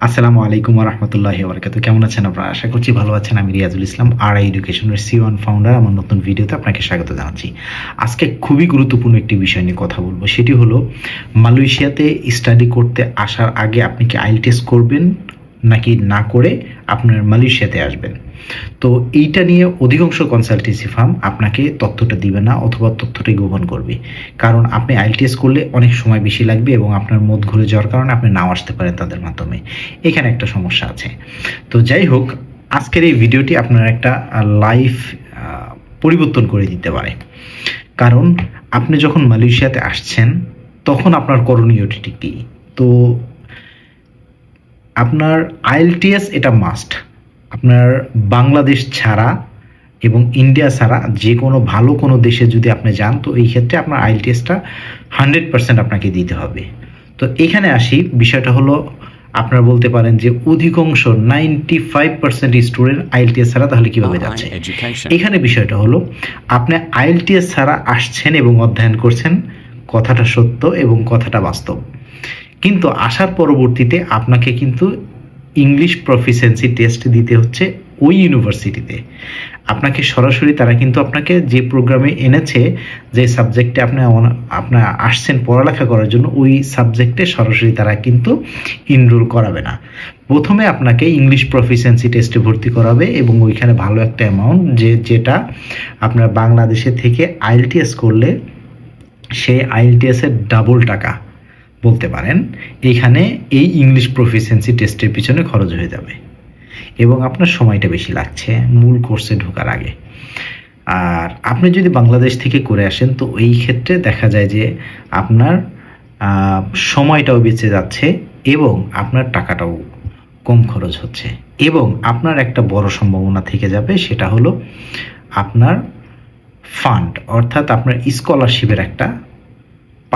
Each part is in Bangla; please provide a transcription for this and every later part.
আসসালামু আলাইকুম ওয়া রাহমাতুল্লাহি ওয়া বারাকাতুহু। কেমন আছেন আপনারা? আশা করছি ভালো আছেন। আমি রিয়াজুল ইসলাম, আরআই এডুকেশনের সি1 ফাউন্ডার। আমার নতুন ভিডিওতে আপনাকে স্বাগত জানাচ্ছি। আজকে খুবই গুরুত্বপূর্ণ একটি বিষয় নিয়ে কথা বলবো। সেটি হলো মালয়েশিয়াতে স্টাডি করতে আসার আগে আপনি কি আইএলটিএস করবেন নাকি না করে আপনার মালয়েশিয়াতে আসবেন। তো এইটা নিয়ে অধিকাংশ কনসালটেন্সি ফার্ম আপনাকে তথ্যটা দিবে না অথবা তথ্যটাই গোপন করবে। কারণ আপনি আইএলটিএস করলে অনেক সময় বেশি লাগবে এবং আপনার মত ঘুরে যাওয়ার কারণে আপনি নাও আসতে পারেন তাদের মাধ্যমে। এখানে একটা সমস্যা আছে। তো যাই হোক, আজকের এই ভিডিওটি আপনার একটা লাইফ পরিবর্তন করে দিতে পারে। কারণ আপনি যখন মালয়েশিয়াতে আসছেন তখন আপনার করণীয়টি কী? তো আপনার আইএলটিএস এটা মাস্ট। আপনার বাংলাদেশ ছাড়া এবং ইন্ডিয়া ছাড়া যে কোনো ভালো কোনো দেশে যদি আপনি যান, তো এই ক্ষেত্রে আপনার আইএলটিএসটা 100% আপনাকে দিতে হবে। তো এখানে আসি, বিষয়টা হলো আপনারা বলতে পারেন যে অধিকাংশ 95% স্টুডেন্ট আইএলটিএস ছাড়া তাহলে কীভাবে যাচ্ছে। এখানে বিষয়টা হলো আপনি আইএলটিএস ছাড়া আসছেন এবং অধ্যয়ন করছেন, কথাটা সত্য এবং কথাটা বাস্তব। কিন্তু আসার পরবর্তীতে আপনাকে কিন্তু ইংলিশ প্রফিসিয়েন্সি টেস্ট দিতে হচ্ছে ওই ইউনিভার্সিটিতে। আপনাকে সরাসরি তারা কিন্তু আপনাকে যে প্রোগ্রামে এনেছে, যে সাবজেক্টে আপনার আসছেন পড়ালেখা করার জন্য, ওই সাবজেক্টে সরাসরি তারা কিন্তু এনরোল করাবে না। প্রথমে আপনাকে ইংলিশ প্রফিসিয়েন্সি টেস্টে ভর্তি করাবে এবং ওইখানে ভালো একটা অ্যামাউন্ট, যেটা আপনার বাংলাদেশে থেকে আইএলটিএস করলে সেই আইএলটিএসের ডাবল টাকা বলতে পারেন এইখানে এই ইংলিশ প্রফিসিয়েন্সি টেস্টের পিছনে খরচ হয়ে যাবে এবং আপনার সময়টা বেশি লাগছে মূল কোর্সে ঢোকার আগে। আর আপনি যদি বাংলাদেশ থেকে করে আসেন, তো এই ক্ষেত্রে দেখা যায় যে আপনার সময়টাও বেঁচে যাচ্ছে এবং আপনার টাকাটাও কম খরচ হচ্ছে এবং আপনার একটা বড় সম্ভাবনা থেকে যাবে, সেটা হলো আপনার ফান্ড অর্থাৎ আপনার স্কলারশিপের একটা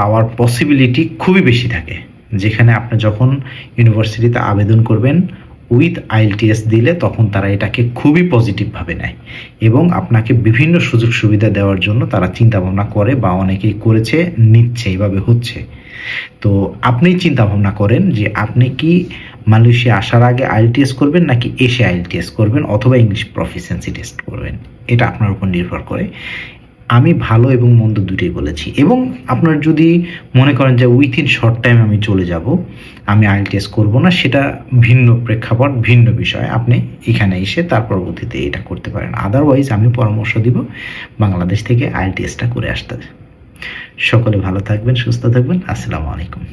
পাওয়ার পসিবিলিটি খুবই বেশি থাকে। যেখানে আপনি যখন ইউনিভার্সিটিতে আবেদন করবেন উইথ আইএলটিএস দিলে, তখন তারা এটাকে খুবই পজিটিভভাবে নেয় এবং আপনাকে বিভিন্ন সুযোগ সুবিধা দেওয়ার জন্য তারা চিন্তা ভাবনা করে বা অনেকেই করেছে, নিচ্ছে, এইভাবে হচ্ছে। তো আপনি চিন্তা ভাবনা করেন যে আপনি কি মালয়েশিয়া আসার আগে আইএলটিএস করবেন নাকি এসে আইএলটিএস করবেন অথবা ইংলিশ প্রফিসিয়েন্সি টেস্ট করবেন। এটা আপনার উপর নির্ভর করে। আমি ভালো এবং মন্দ দুটোই বলেছি এবং আপনার যদি মনে করেন যে উইথিন শর্ট টাইম আমি চলে যাব, আমি আইএলটিএস করব না, সেটা ভিন্ন প্রেক্ষাপট, ভিন্ন বিষয়। আপনি এখানে এসে তার পরবর্তীতে এটা করতে পারেন। আদারওয়াইজ আমি পরামর্শ দিব বাংলাদেশ থেকে আইএলটিএসটা করে আসতে। সকলে ভালো থাকবেন, সুস্থ থাকবেন। আসসালামু আলাইকুম।